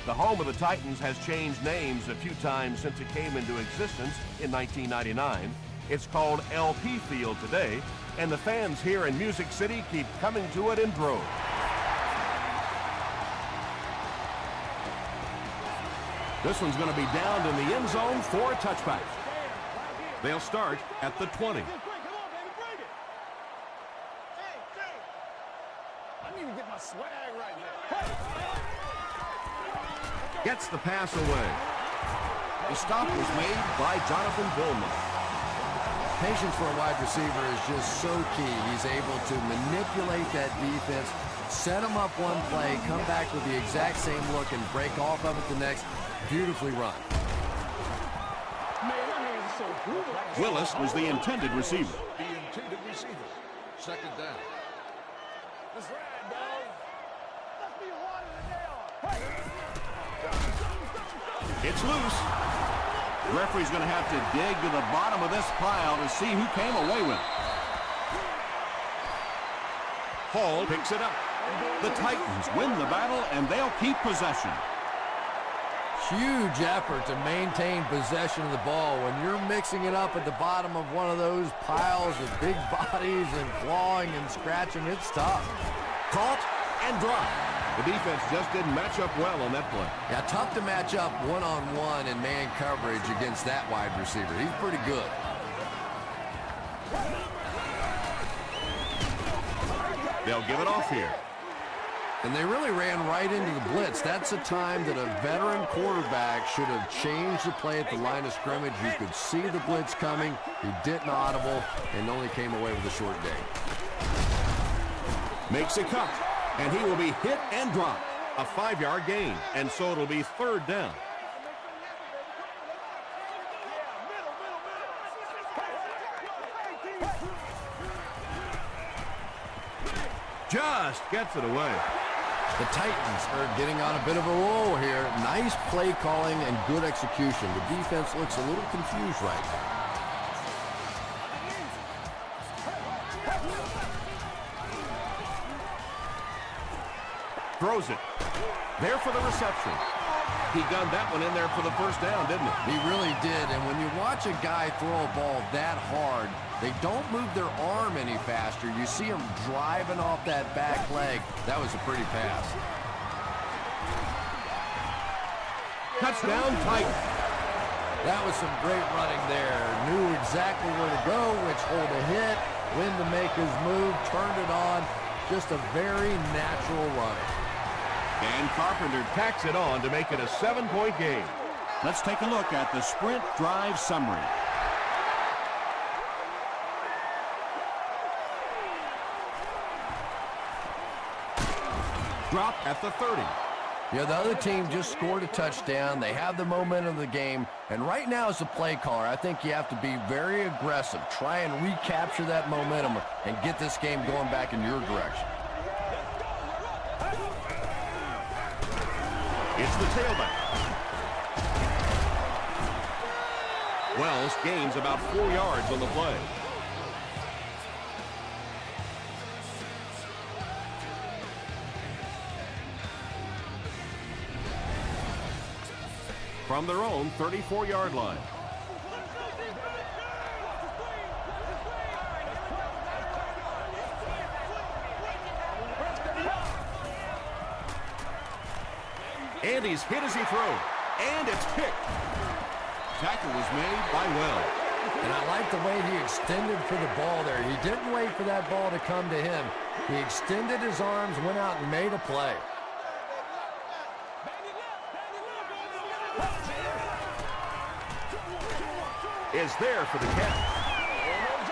The home of the Titans has changed names a few times since it came into existence in 1999. It's called LP Field today, and the fans here in Music City keep coming to it in droves. This one's going to be downed in the end zone for a touchback. They'll start at the 20. I need to get my swag right now. Gets the pass away. The stop was made by Jonathan Billman. Patience for a wide receiver is just so key. He's able to manipulate that defense, set him up one play, come back with the exact same look, and break off of it the next. Beautifully run. Willis was the intended receiver. The intended receiver. Second down. That's right, dog. Let's be harder than they are. It's loose. The referee's going to have to dig to the bottom of this pile to see who came away with it. Hall picks it up. The Titans win the battle, and they'll keep possession. Huge effort to maintain possession of the ball. When you're mixing it up at the bottom of one of those piles of big bodies and clawing and scratching, it's tough. Caught and dropped. The defense just didn't match up well on that play. Yeah, tough to match up one-on-one in man coverage against that wide receiver. He's pretty good. They'll give it off here. And they really ran right into the blitz. That's a time that a veteran quarterback should have changed the play at the line of scrimmage. You could see the blitz coming. He didn't audible and only came away with a short gain. Makes a cut, and he will be hit and dropped. A 5-yard gain, and so it'll be third down. Just gets it away. The Titans are getting on a bit of a roll here. Nice play calling and good execution. The defense looks a little confused right now. Throws it. There for the reception. He gunned that one in there for the first down, didn't he? He really did. And when you watch a guy throw a ball that hard, they don't move their arm any faster. You see him driving off that back leg. That was a pretty pass. Touchdown, Titans. That was some great running there. Knew exactly where to go, which hole to hit, when to make his move, turned it on. Just a very natural runner. And Carpenter tacks it on to make it a 7-point game. Let's take a look at the sprint drive summary. Drop at the 30. Yeah, the other team just scored a touchdown. They have the momentum of the game. And right now as a play caller, I think you have to be very aggressive. Try and recapture that momentum and get this game going back in your direction. It's the tailback. Wells gains about 4 yards on the play. From their own 34-yard line. And he's hit as he throws. And it's picked. Tackle was made by Wells. And I like the way he extended for the ball there. He didn't wait for that ball to come to him. He extended his arms, went out and made a play. Is there for the catch.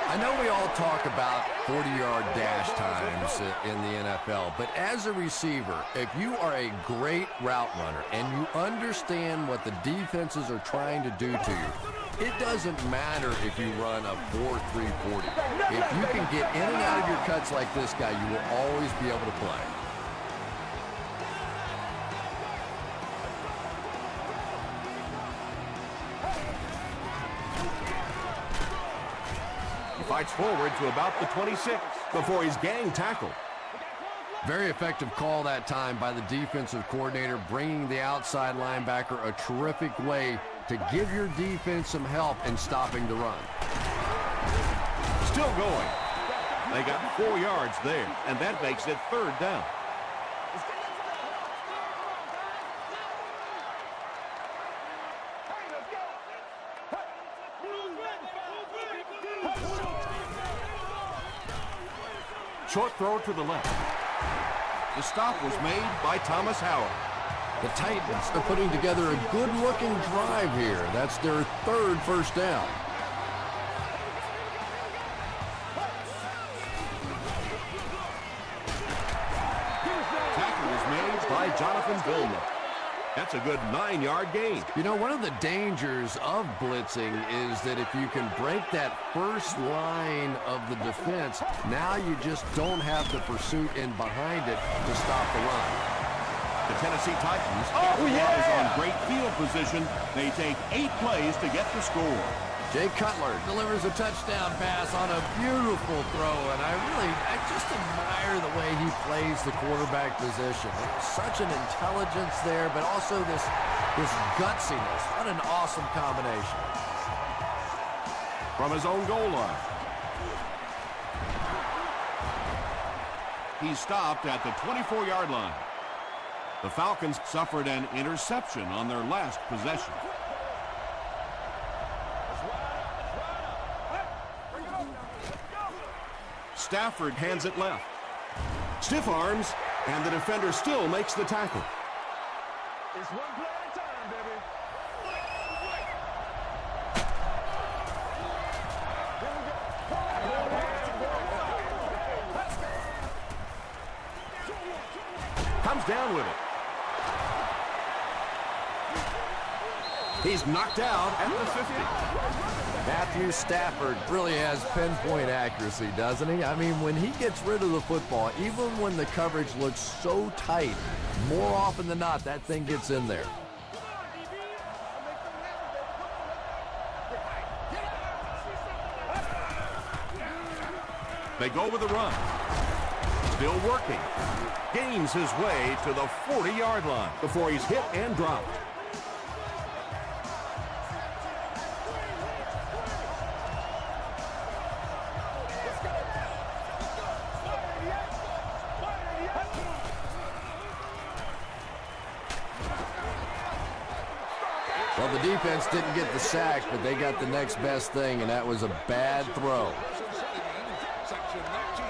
I know we all talk about 40-yard dash times in the NFL, but as a receiver, if you are a great route runner and you understand what the defenses are trying to do to you, it doesn't matter if you run a 4.340. If you can get in and out of your cuts like this guy, you will always be able to play. Fights forward to about the 26 before he's gang tackled. Very effective call that time by the defensive coordinator, bringing the outside linebacker a terrific way to give your defense some help in stopping the run. Still going. They got 4 yards there, and that makes it 3rd down. Short throw to the left. The stop was made by Thomas Howard. The Titans are putting together a good-looking drive here. That's their 3rd first down. Tackle was made by Jonathan Billman. That's a good 9-yard gain. You know, one of the dangers of blitzing is that if you can break that first line of the defense, now you just don't have the pursuit in behind it to stop the run. The Tennessee Titans capitalize on great field position. They take 8 plays to get the score. Jay Cutler delivers a touchdown pass on a beautiful throw, and I just admire the way he plays the quarterback position. Such an intelligence there, but also this gutsiness. What an awesome combination. From his own goal line. He stopped at the 24-yard line. The Falcons suffered an interception on their last possession. Stafford hands it left. Stiff arms, and the defender still makes the tackle. It's one play at a time, baby. Comes down with it. He's knocked out at the 50. Matthew Stafford really has pinpoint accuracy, doesn't he? I mean, when he gets rid of the football, even when the coverage looks so tight, more often than not, that thing gets in there. They go with the run. Still working. Gains his way to the 40-yard line before he's hit and dropped. Well, the defense didn't get the sack, but they got the next best thing, and that was a bad throw. Section 19,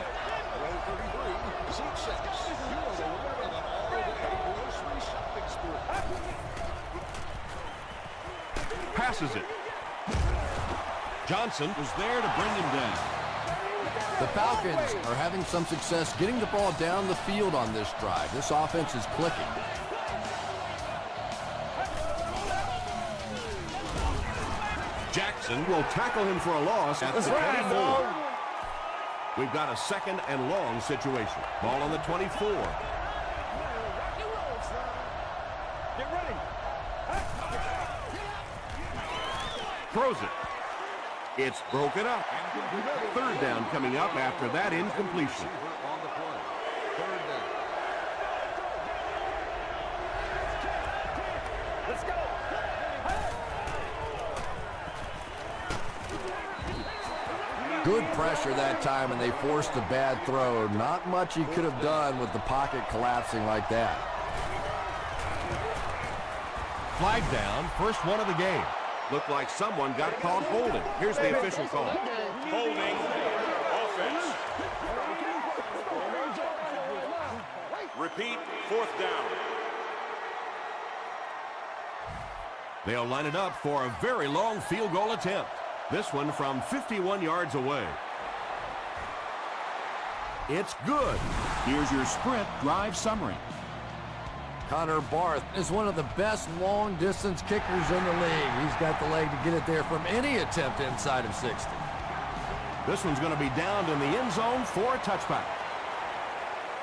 row 33, seat 6. You are the winner of an all-day grocery shopping spree. Passes it. Johnson was there to bring him down. The Falcons are having some success getting the ball down the field on this drive. This offense is clicking. Jackson will tackle him for a loss at the 24. We've got a 2nd and long situation. Ball on the 24. Get ready. Throws it. It's broken up. 3rd down coming up after that incompletion. On the play. 3rd down. Let's go. Good pressure that time, and they forced a bad throw. Not much he could have done with the pocket collapsing like that. Flag down, first one of the game. Looked like someone got caught holding. Here's the official call. Holding offense. Repeat, 4th down. They'll line it up for a very long field goal attempt. This one from 51 yards away. It's good. Here's your sprint drive summary. Connor Barth is one of the best long-distance kickers in the league. He's got the leg to get it there from any attempt inside of 60. This one's going to be downed in the end zone for a touchback.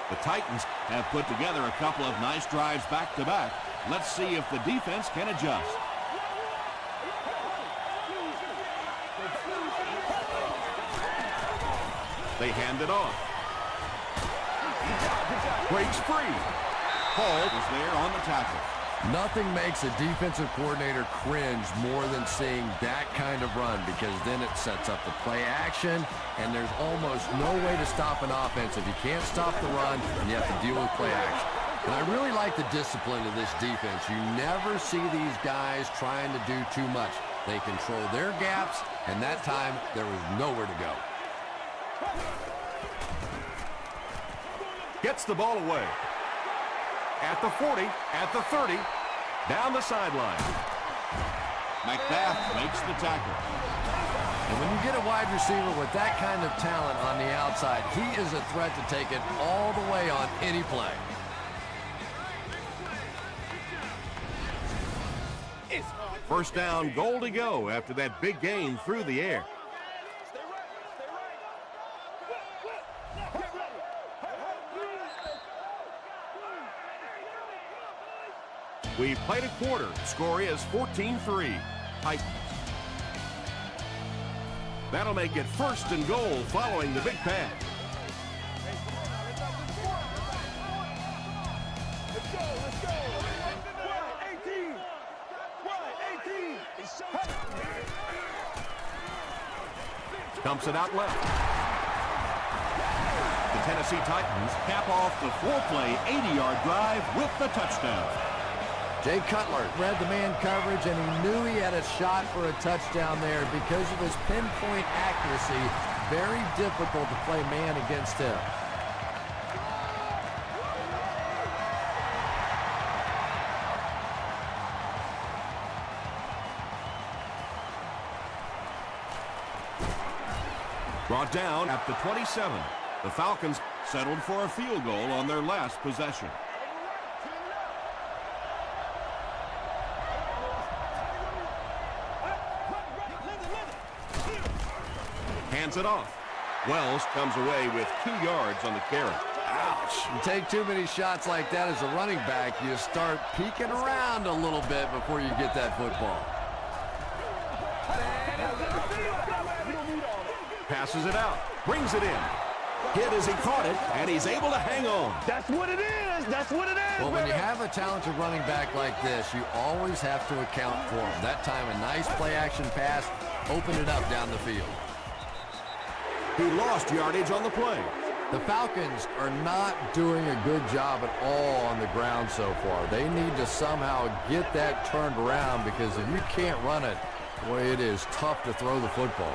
The Titans have put together a couple of nice drives back-to-back. Let's see if the defense can adjust. They hand it off. breaks free. Hall is there on the tackle. Nothing makes a defensive coordinator cringe more than seeing that kind of run, because then it sets up the play action, and there's almost no way to stop an offense if you can't stop the run and you have to deal with play action. And I really like the discipline of this defense. You never see these guys trying to do too much. They control their gaps, and that time there was nowhere to go. Gets the ball away. At the 40, at the 30, down the sideline. McBath makes the tackle. And when you get a wide receiver with that kind of talent on the outside, he is a threat to take it all the way on any play. First down, goal to go after that big gain through the air. We've played a quarter. Score is 14-3. Titans. That'll make it first and goal following the big pass. Let's go. 18. Dumps it out left. The Tennessee Titans cap off the 4-play, 80-yard drive with the touchdown. Jay Cutler read the man coverage, and he knew he had a shot for a touchdown there. Because of his pinpoint accuracy, very difficult to play man against him. Brought down at the 27. The Falcons settled for a field goal on their last possession. Hands it off. Wells comes away with 2 yards on the carry. Ouch. You take too many shots like that as a running back, you start peeking around a little bit before you get that football. Passes it out. Brings it in. Hit as he caught it, and he's able to hang on. That's what it is. Well, when you have a talented running back like this, you always have to account for him. That time, a nice play-action pass opened it up down the field. He lost yardage on the play. The Falcons are not doing a good job at all on the ground so far. They need to somehow get that turned around, because if you can't run it, boy, it is tough to throw the football.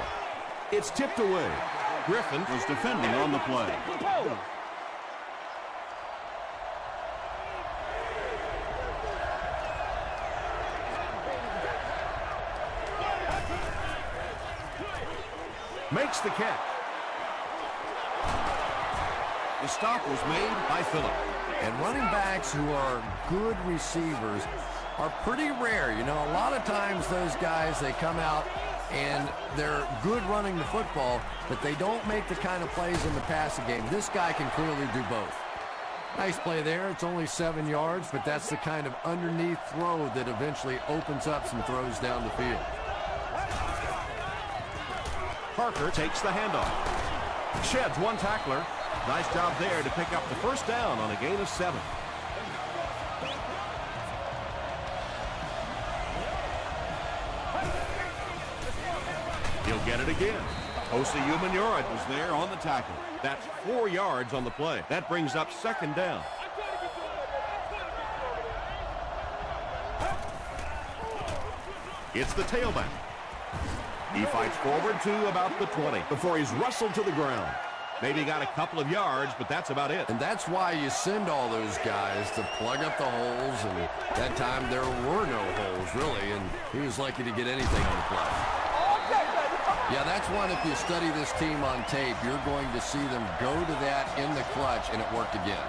It's tipped away. Griffin was defending on the play. Makes the catch. The stop was made by Phillip. And running backs who are good receivers are pretty rare. You know, a lot of times those guys, they come out and they're good running the football, but they don't make the kind of plays in the passing game. This guy can clearly do both. Nice play there. It's only 7 yards, but that's the kind of underneath throw that eventually opens up some throws down the field. Parker takes the handoff. Sheds one tackler. Nice job there to pick up the first down on a gain of 7. He'll get it again. Osa Umenyiora was there on the tackle. That's 4 yards on the play. That brings up second down. It's the tailback. He fights forward to about the 20 before he's wrestled to the ground. Maybe got a couple of yards, but that's about it. And that's why you send all those guys to plug up the holes, and that time there were no holes, really, and he was lucky to get anything on the play. Yeah, that's one, if you study this team on tape, you're going to see them go to that in the clutch, and it worked again.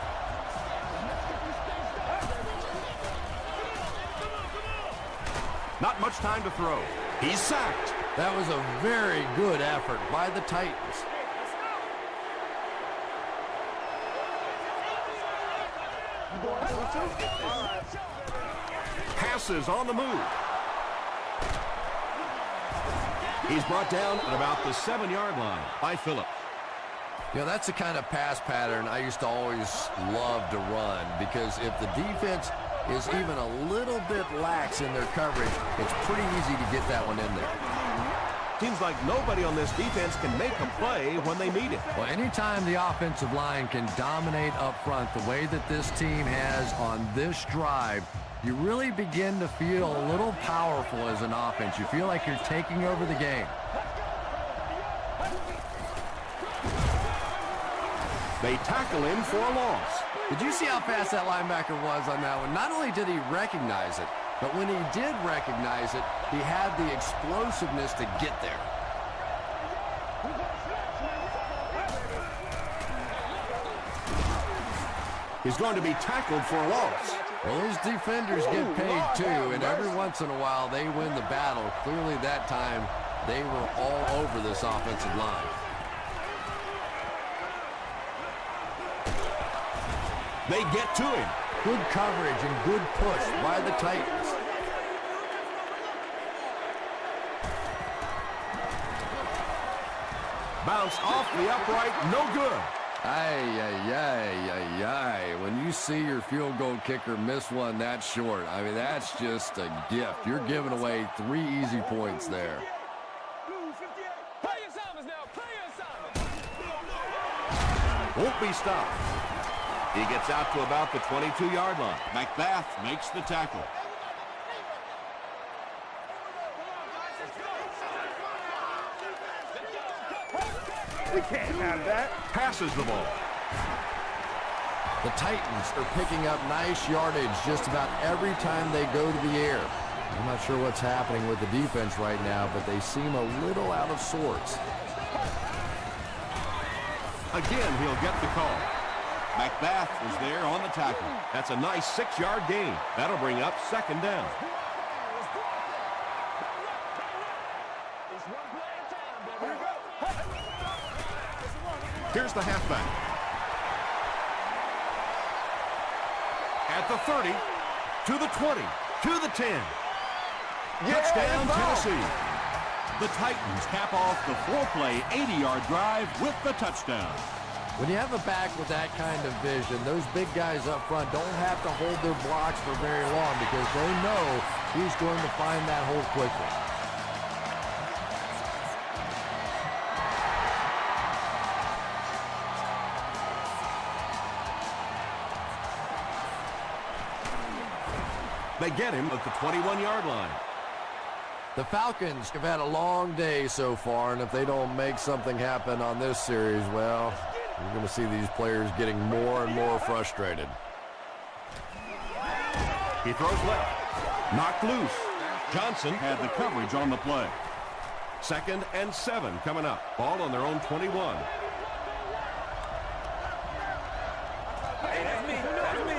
Not much time to throw. He's sacked. That was a very good effort by the Titans. Passes on the move. He's brought down at about the 7-yard line by Phillips. You know, that's the kind of pass pattern I used to always love to run, because if the defense is even a little bit lax in their coverage, it's pretty easy to get that one in there. Seems like nobody on this defense can make a play when they need it. Well, anytime the offensive line can dominate up front the way that this team has on this drive, you really begin to feel a little powerful as an offense. You feel like you're taking over the game. They tackle him for a loss. Did you see how fast that linebacker was on that one? Not only did he recognize it, but when he did recognize it, he had the explosiveness to get there. He's going to be tackled for a loss. Well, those defenders get paid too, and every once in a while they win the battle. Clearly that time they were all over this offensive line. They get to him. Good coverage and good push by the Titans. Bounced off the upright, no good. Ay, ay, ay, ay, ay. When you see your field goal kicker miss one that short, I mean, that's just a gift. You're giving away 3 easy points there. Won't be stopped. He gets out to about the 22-yard line. McBath makes the tackle. We can't have that. Passes the ball. The Titans are picking up nice yardage just about every time they go to the air. I'm not sure what's happening with the defense right now, but they seem a little out of sorts. Again, he'll get the call. McBath is there on the tackle. That's a nice 6-yard gain. That'll bring up 2nd down. Here's the halfback. At the 30, to the 20, to the 10. Touchdown, Tennessee. The Titans cap off the 4-play, 80-yard drive with the touchdown. When you have a back with that kind of vision, those big guys up front don't have to hold their blocks for very long because they know he's going to find that hole quickly. They get him at the 21-yard line. The Falcons have had a long day so far, and if they don't make something happen on this series, well, you're going to see these players getting more and more frustrated. He throws left. Knocked loose. Johnson had the coverage on the play. 2nd and 7 coming up. Ball on their own 21. Hey, that's me. That's me.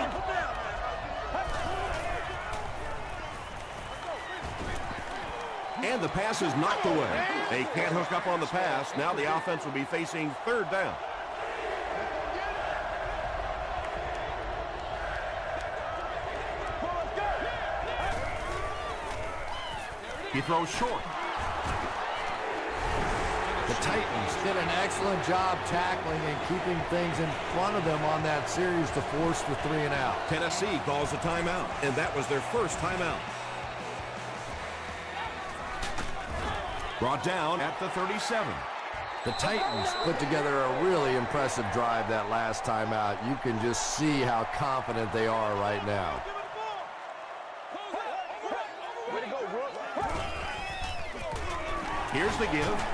And the pass is knocked away. They can't hook up on the pass. Now the offense will be facing 3rd down. He throws short. The Titans did an excellent job tackling and keeping things in front of them on that series to force the 3-and-out. Tennessee calls a timeout, and that was their first timeout. Brought down at the 37. The Titans put together a really impressive drive that last time out. You can just see how confident they are right now. Here's the give.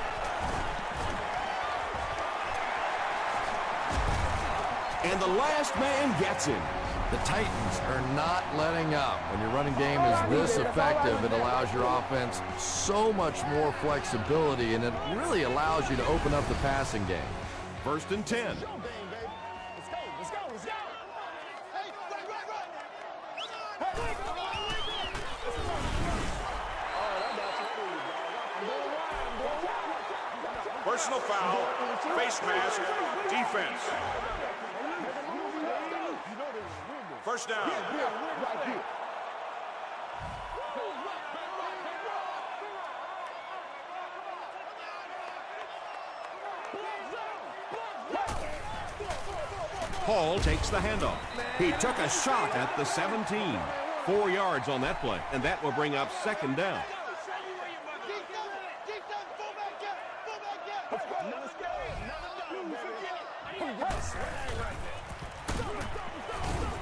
And the last man gets him. The Titans are not letting up. When your running game is this effective, it allows your offense so much more flexibility, and it really allows you to open up the passing game. 1st and 10. Personal foul, face mask, defense. 1st down. Hall takes the handoff. He took a shot at the 17. 4 yards on that play, and that will bring up second down.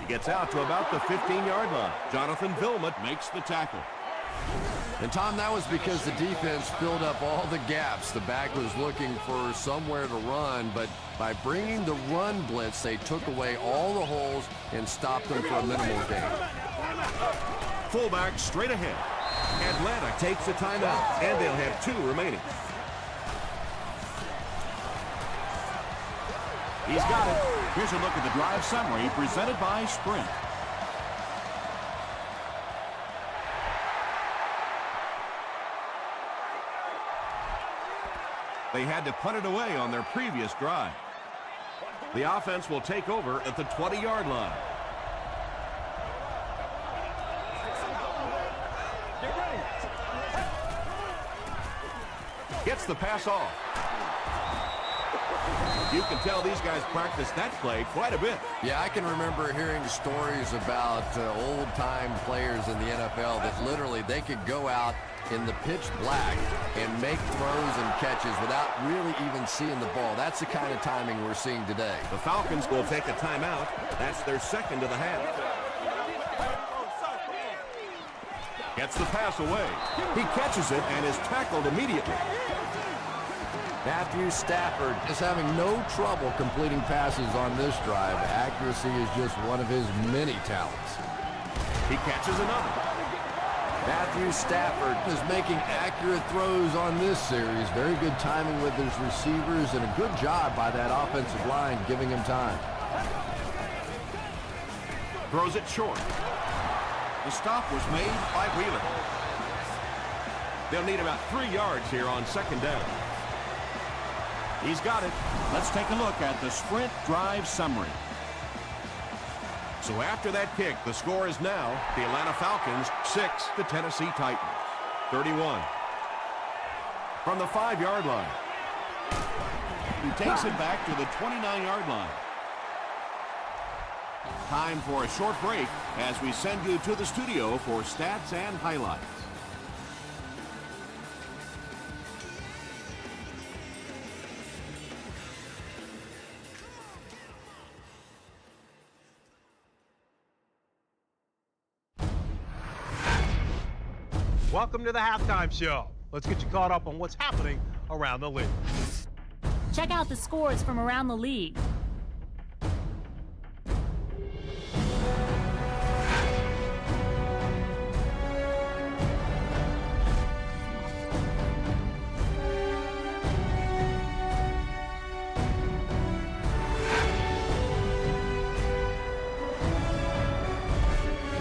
He gets out to about the 15-yard line. Jonathan Vilmot makes the tackle. And, Tom, that was because the defense filled up all the gaps. The back was looking for somewhere to run, but by bringing the run blitz, they took away all the holes and stopped them for a minimal gain. Fullback straight ahead. Atlanta takes a timeout, and they'll have 2 remaining. He's got it. Here's a look at the drive summary presented by Sprint. They had to punt it away on their previous drive. The offense will take over at the 20-yard line. Gets the pass off. You can tell these guys practice that play quite a bit. Yeah, I can remember hearing stories about old-time players in the NFL that literally they could go out in the pitch black and make throws and catches without really even seeing the ball. That's the kind of timing we're seeing today. The Falcons will take a timeout. That's their second of the half. Gets the pass away. He catches it and is tackled immediately. Matthew Stafford is having no trouble completing passes on this drive. Accuracy is just one of his many talents. He catches another. Matthew Stafford is making accurate throws on this series. Very good timing with his receivers and a good job by that offensive line giving him time. Throws it short. The stop was made by Wheeler. They'll need about 3 yards here on second down. He's got it. Let's take a look at the Sprint drive summary. So after that kick, the score is now the Atlanta Falcons 6, the Tennessee Titans 31. From the 5-yard line. He takes it back to the 29-yard line. Time for a short break as we send you to the studio for stats and highlights. Welcome to the halftime show. Let's get you caught up on what's happening around the league. Check out the scores from around the league.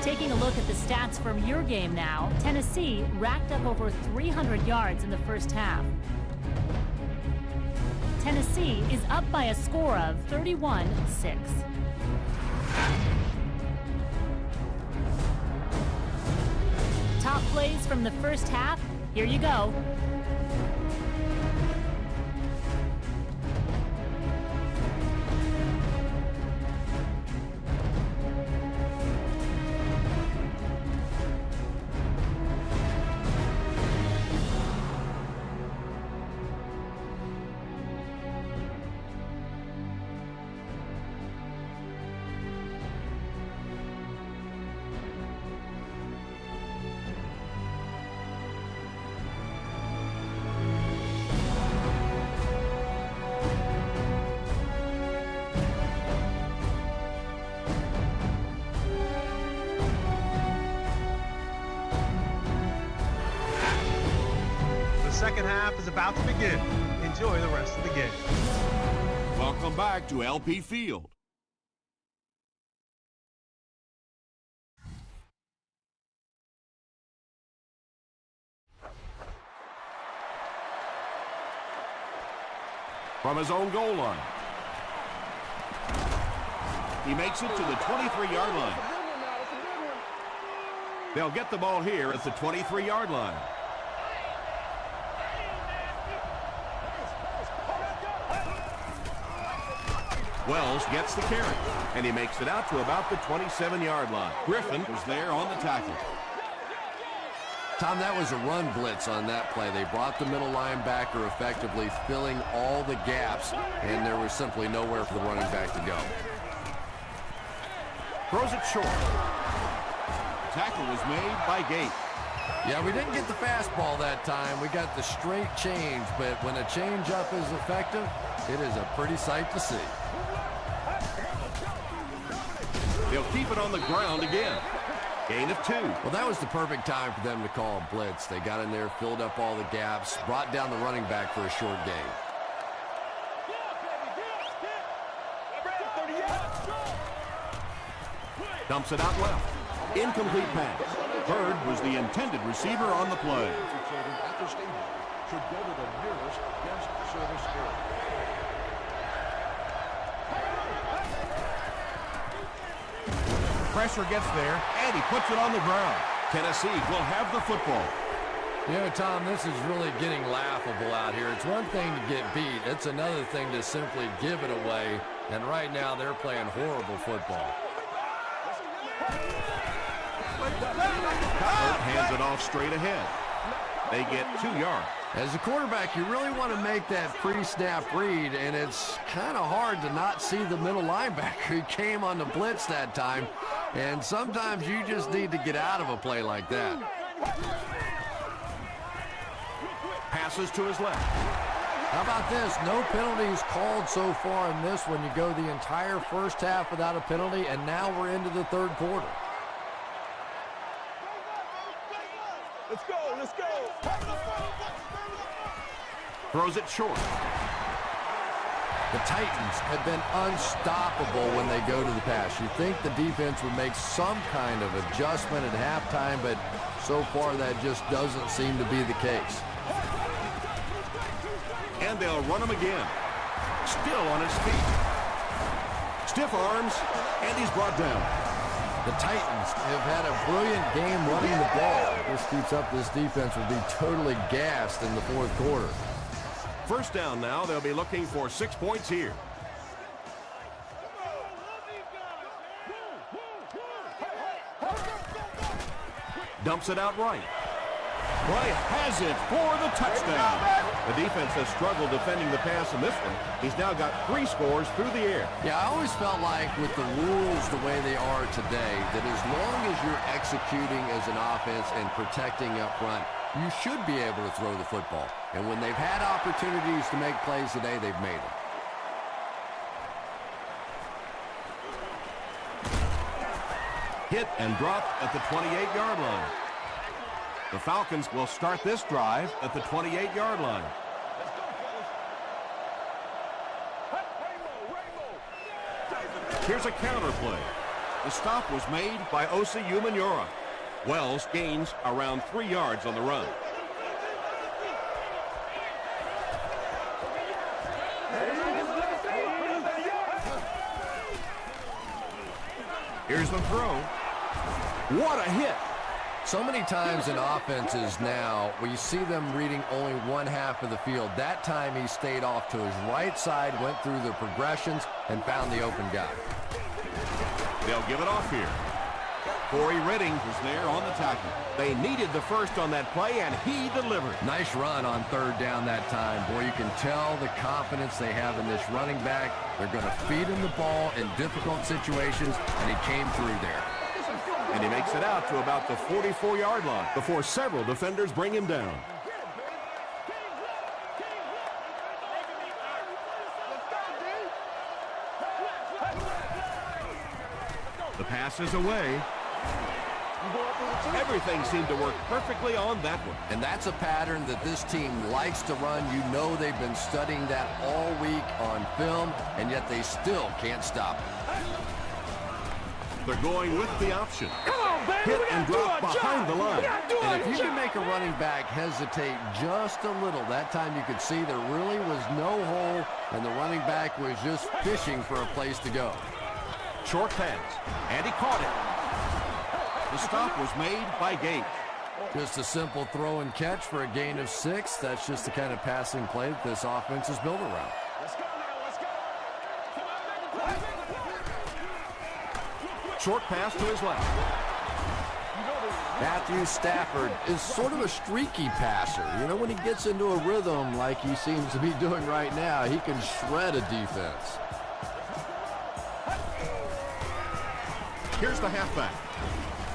Taking a look at the stats from your game now, Tennessee racked up over 300 yards in the first half. Tennessee is up by a score of 31-6. Top plays from the first half, here you go. Second half is about to begin. Enjoy the rest of the game. Welcome back to LP Field. From his own goal line. He makes it to the 23-yard line. They'll get the ball here at the 23-yard line. Wells gets the carry, and he makes it out to about the 27-yard line. Griffin was there on the tackle. Tom, that was a run blitz on that play. They brought the middle linebacker effectively filling all the gaps, and there was simply nowhere for the running back to go. Throws it short. Tackle was made by Gate. Yeah, we didn't get the fastball that time. We got the straight change, but when a change-up is effective, it is a pretty sight to see. They'll keep it on the ground again. Gain of 2. Well, that was the perfect time for them to call a blitz. They got in there, filled up all the gaps, brought down the running back for a short gain. Dumps it out left. Incomplete pass. Bird was the intended receiver on the play. Children at the stadium should go to the nearest guest service area. Pressure gets there, and he puts it on the ground. Tennessee will have the football. You know, Tom, this is really getting laughable out here. It's one thing to get beat. It's another thing to simply give it away. And right now, they're playing horrible football. Hands it off straight ahead. They get 2 yards. As a quarterback, you really want to make that pre-snap read, and it's kind of hard to not see the middle linebacker. He came on the blitz that time, and sometimes you just need to get out of a play like that. Passes to his left. How about this? No penalties called so far in this one. You go the entire first half without a penalty, and now we're into the third quarter. Let's go, let's go. Throws it short. The Titans have been unstoppable when they go to the pass. You think the defense would make some kind of adjustment at halftime, but so far that just doesn't seem to be the case. And they'll run him again. Still on his feet. Stiff arms, and he's brought down. The Titans have had a brilliant game running the ball. If this keeps up, this defense will be totally gassed in the fourth quarter. First down now. They'll be looking for 6 points here. Dumps it out right. Bryant has it for the touchdown. The defense has struggled defending the pass in this one. He's now got 3 scores through the air. Yeah, I always felt like with the rules the way they are today, that as long as you're executing as an offense and protecting up front, you should be able to throw the football. And when they've had opportunities to make plays today, they've made them. Hit and dropped at the 28-yard line. The Falcons will start this drive at the 28-yard line. Here's a counter play. The stop was made by Osi Umenyiora. Wells gains around 3 yards on the run. Here's the throw. What a hit! So many times in offenses now, we see them reading only one half of the field. That time he stayed off to his right side, went through the progressions, and found the open guy. They'll give it off here. Corey Redding was there on the tackle. They needed the first on that play, and he delivered. Nice run on third down that time. Boy, you can tell the confidence they have in this running back. They're going to feed him the ball in difficult situations, and he came through there. And he makes it out to about the 44-yard line before several defenders bring him down. The pass is away. Everything seemed to work perfectly on that one. And that's a pattern that this team likes to run. You know they've been studying that all week on film, and yet they still can't stop it. They're going with the option. Come on, baby. Hit and drop behind the line. And if you can make a running back hesitate just a little, that time you could see there really was no hole, and the running back was just fishing for a place to go. Short pass, and he caught it. The stop was made by Gate. Just a simple throw and catch for a gain of 6. That's just the kind of passing play that this offense is built around. Let's go now, let's go. Short pass to his left. Matthew Stafford is sort of a streaky passer. You know, when he gets into a rhythm like he seems to be doing right now, he can shred a defense. Here's the halfback.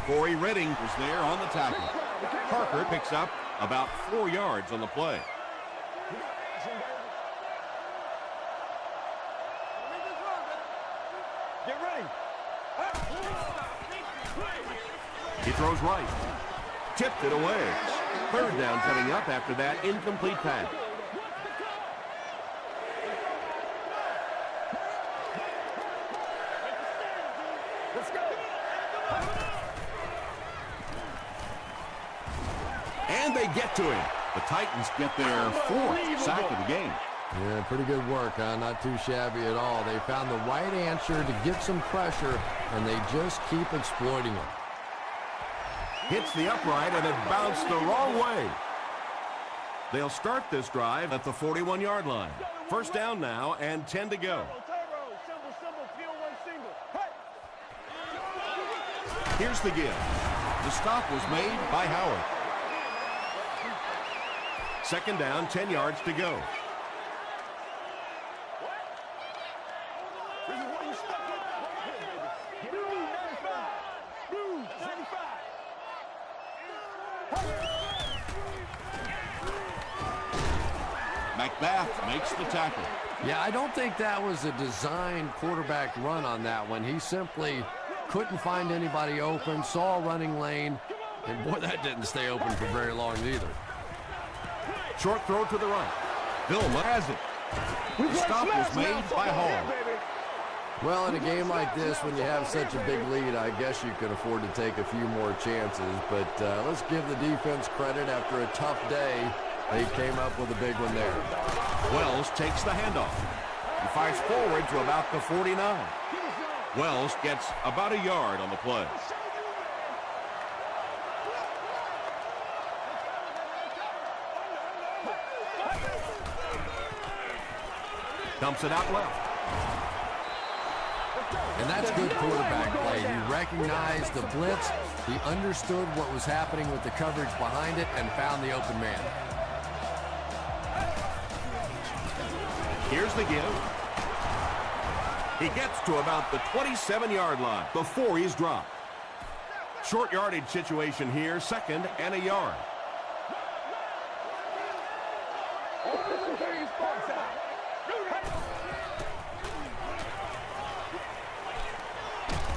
Corey Redding was there on the tackle. Parker picks up about 4 yards on the play. Get ready. He throws right. Tipped it away. Third down coming up after that incomplete pass. Let's go. And they get to him. The Titans get their 4th sack of the game. Yeah, pretty good work, huh? Not too shabby at all. They found the right answer to get some pressure, and they just keep exploiting it. Hits the upright, and it bounced the wrong way. They'll start this drive at the 41-yard line. First down now, and 10 to go. Here's the give. The stop was made by Howard. Second down, 10 yards to go. McBath makes the tackle. Yeah, I don't think that was a designed quarterback run on that one. He simply couldn't find anybody open, saw a running lane, and boy, that didn't stay open for very long either. Short throw to the right. Vilma has it. The stop was made by Hall. Well, in a game like this, when you have such a big lead, I guess you could afford to take a few more chances. But let's give the defense credit. After a tough day, they came up with a big one there. Wells takes the handoff. He fires forward to about the 49. Wells gets about a yard on the play. Dumps it out left. And that's good quarterback play. He recognized the blitz. He understood what was happening with the coverage behind it and found the open man. Here's the give. He gets to about the 27-yard line before he's dropped. Short yardage situation here, second and a yard.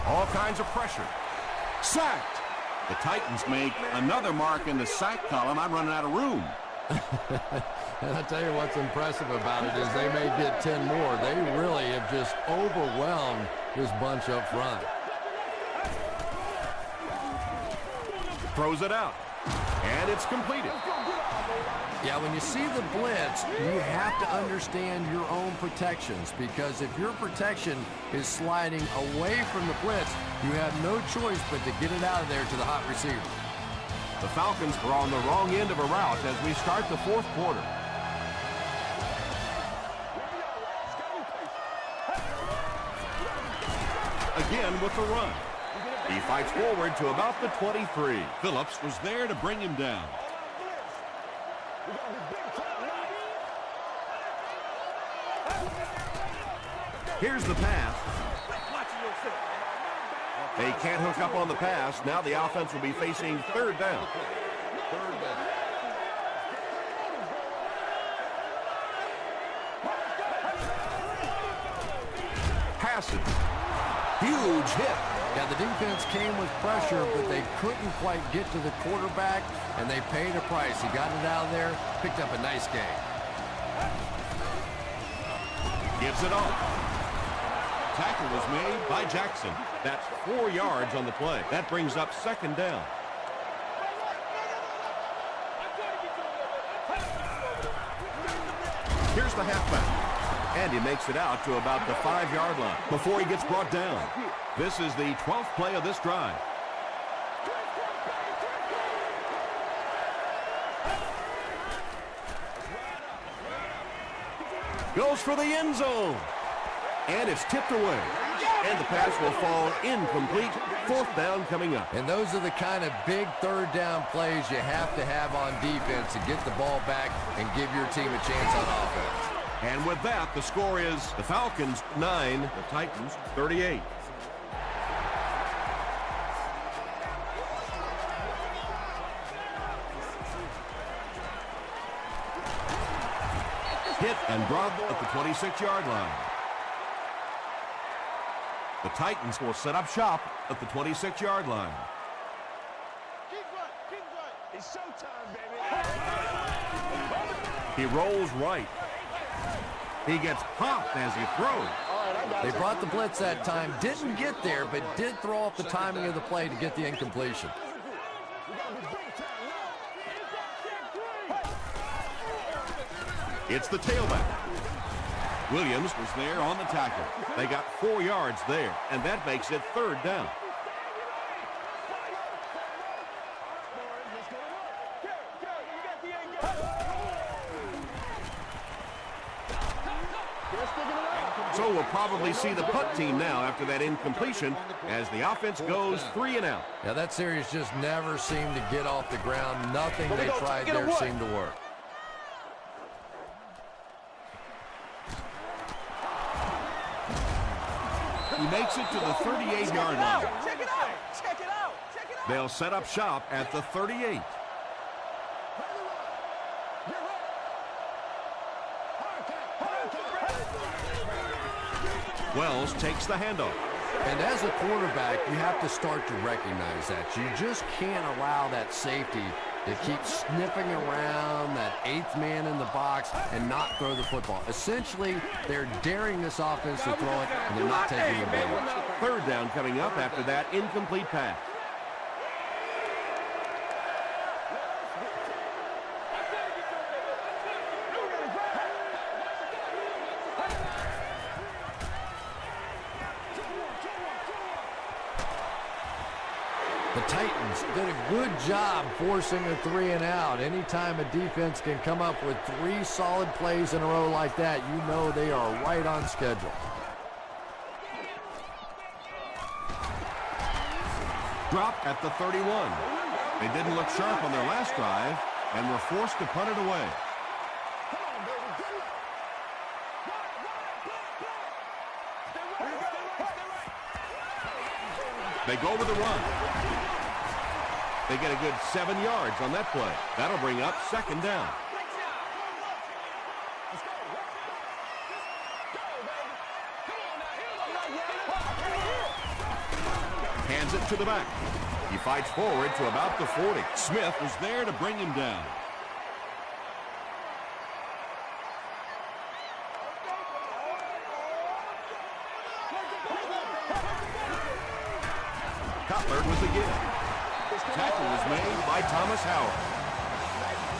All kinds of pressure. Sacked. The Titans make another mark in the sack column. I'm running out of room. And I'll tell you what's impressive about it is they may get 10 more. They really have just overwhelmed this bunch up front. Throws it out. And it's completed. Yeah, when you see the blitz, you have to understand your own protections, because if your protection is sliding away from the blitz, you have no choice but to get it out of there to the hot receiver. The Falcons are on the wrong end of a route as we start the fourth quarter. Again with the run. He fights forward to about the 23. Phillips was there to bring him down. Here's the pass. They can't hook up on the pass. Now the offense will be facing third down. Passes. Huge hit. Yeah, the defense came with pressure, but they couldn't quite get to the quarterback, and they paid a price. He got it out of there, picked up a nice game. Gives it off. Tackle was made by Jackson. That's 4 yards on the play. That brings up second down. Here's the halfback. And he makes it out to about the 5-yard line before he gets brought down. This is the 12th play of this drive. Goes for the end zone. And it's tipped away. And the pass will fall incomplete. Fourth down coming up. And those are the kind of big third down plays you have to have on defense to get the ball back and give your team a chance on offense. And with that, the score is the Falcons 9, the Titans 38. Hit and drop at the 26-yard line. The Titans will set up shop at the 26-yard line. It's showtime, baby. He rolls right. He gets popped as he throws. They brought the blitz that time, didn't get there, but did throw off the timing of the play to get the incompletion. It's the tailback. Williams was there on the tackle. They got 4 yards there, and that makes it third down. So we'll probably see the punt team now after that incompletion as the offense goes 3 and out. Yeah, that series just never seemed to get off the ground. Nothing they tried there seemed to work. He makes it to the 38-yard line. Check it out. Check it out. Check it out. They'll set up shop at the 38. Wells takes the handoff. And as a quarterback, you have to start to recognize that. You just can't allow that safety to keep sniffing around that 8th man in the box and not throw the football. Essentially, they're daring this offense to throw it, and they're not taking the advantage. Third down coming up after that incomplete pass. The Titans did a good job forcing a 3 and out. Anytime a defense can come up with 3 solid plays in a row like that, you know they are right on schedule. Drop at the 31. They didn't look sharp on their last drive and were forced to punt it away. They go with the run. They get a good 7 yards on that play. That'll bring up second down. Hands it to the back. He fights forward to about the 40. Smith was there to bring him down. Cutler was again. Tackle was made by Thomas Howard.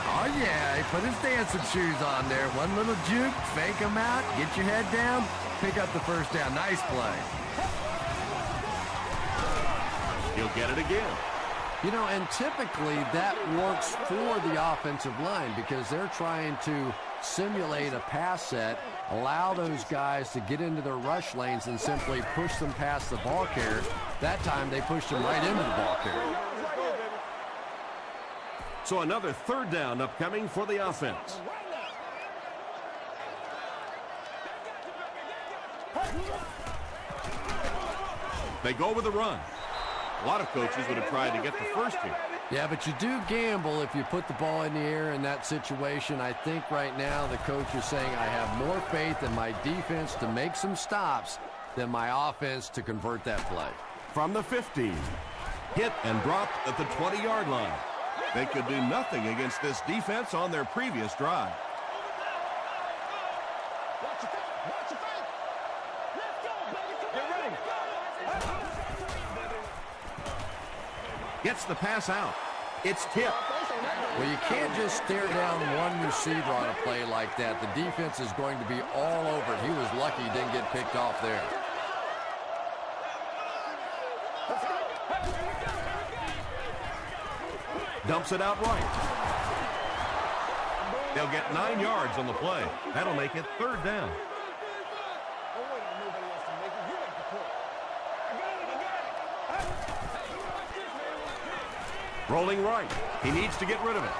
Oh, yeah, he put his dancing shoes on there. One little juke, fake him out, get your head down, pick up the first down. Nice play. He'll get it again. You know, and typically that works for the offensive line because they're trying to simulate a pass set, allow those guys to get into their rush lanes and simply push them past the ball carrier. That time they pushed them right into the ball carrier. So another third down upcoming for the offense. They go with the run. A lot of coaches would have tried to get the first here. Yeah, but you do gamble if you put the ball in the air in that situation. I think right now the coach is saying I have more faith in my defense to make some stops than my offense to convert that play. From the 15, hit and dropped at the 20-yard line. They could do nothing against this defense on their previous drive. Gets the pass out. It's tipped. Well, you can't just stare down one receiver on a play like that. The defense is going to be all over it. He was lucky he didn't get picked off there. Dumps it out right. They'll get 9 yards on the play. That'll make it third down. Rolling right. He needs to get rid of it.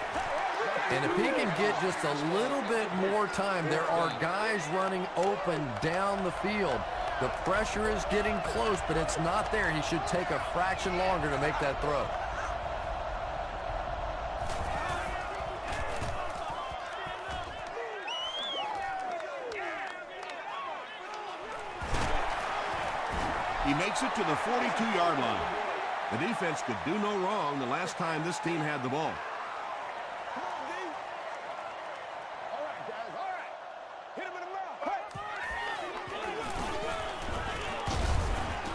And if he can get just a little bit more time, there are guys running open down the field. The pressure is getting close, but it's not there. He should take a fraction longer to make that throw. He makes it to the 42-yard line. The defense could do no wrong the last time this team had the ball. All right, guys, all right. Hit him in the mouth.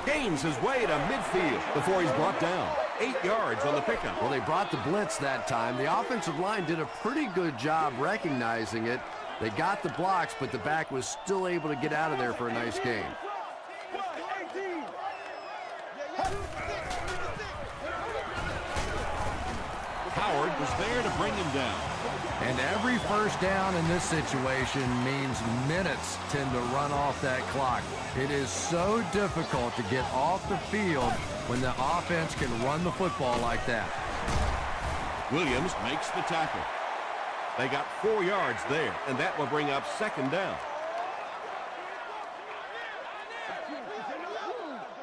Gains his way to midfield before he's brought down. 8 yards on the pickup. Well, they brought the blitz that time. The offensive line did a pretty good job recognizing it. They got the blocks, but the back was still able to get out of there for a nice gain. Howard was there to bring him down. And every first down in this situation means minutes tend to run off that clock. It is so difficult to get off the field when the offense can run the football like that. Williams makes the tackle. They got 4 yards there, and that will bring up second down.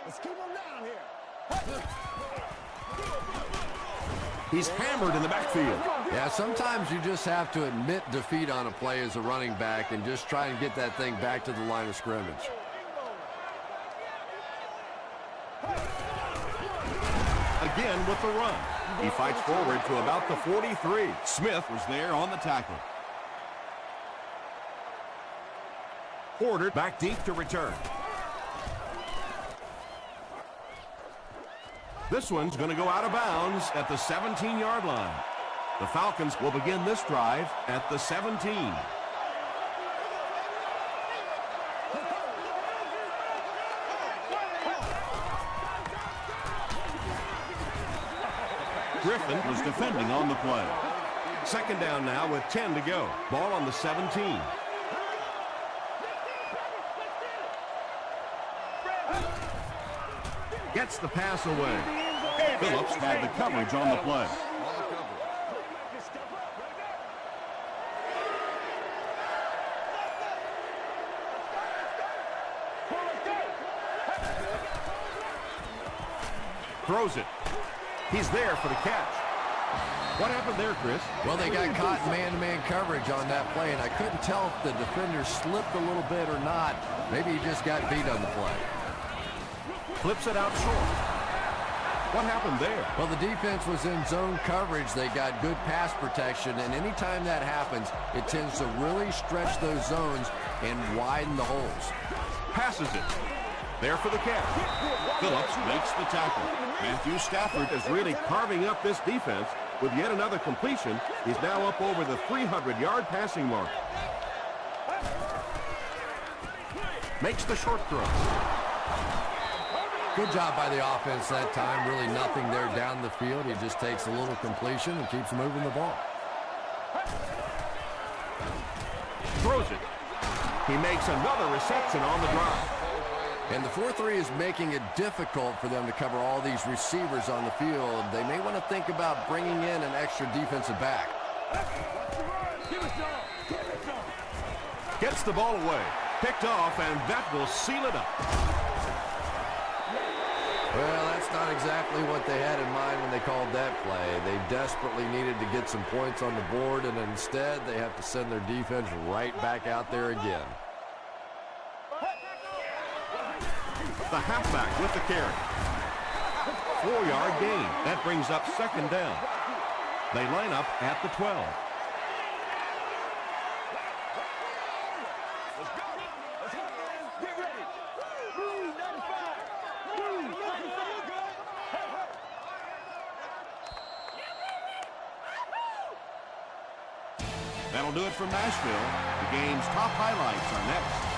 Let's keep him down here. He's hammered in the backfield. Yeah, sometimes you just have to admit defeat on a play as a running back and just try and get that thing back to the line of scrimmage. Again with the run. He fights forward to about the 43. Smith was there on the tackle. Porter back deep to return. This one's going to go out of bounds at the 17-yard line. The Falcons will begin this drive at the 17. Griffin was defending on the play. Second down now with 10 to go. Ball on the 17. Gets the pass away. Phillips had the coverage on the play. Throws it. He's there for the catch. What happened there, Chris? Well, they got caught in man-to-man coverage on that play, and I couldn't tell if the defender slipped a little bit or not. Maybe he just got beat on the play. Flips it out short. What happened there? Well, the defense was in zone coverage. They got good pass protection, and anytime that happens, it tends to really stretch those zones and widen the holes. Passes it. There for the catch. Phillips makes the tackle. Matthew Stafford is really carving up this defense with yet another completion. He's now up over the 300-yard passing mark. Makes the short throw. Good job by the offense that time. Really nothing there down the field. He just takes a little completion and keeps moving the ball. Throws it. He makes another reception on the drive. And the 4-3 is making it difficult for them to cover all these receivers on the field. They may want to think about bringing in an extra defensive back. Gets the ball away. Picked off, and that will seal it up. Well, that's not exactly what they had in mind when they called that play. They desperately needed to get some points on the board, and instead they have to send their defense right back out there again. The halfback with the carry. 4-yard gain. That brings up second down. They line up at the 12. That'll do it from Nashville. The game's top highlights are next.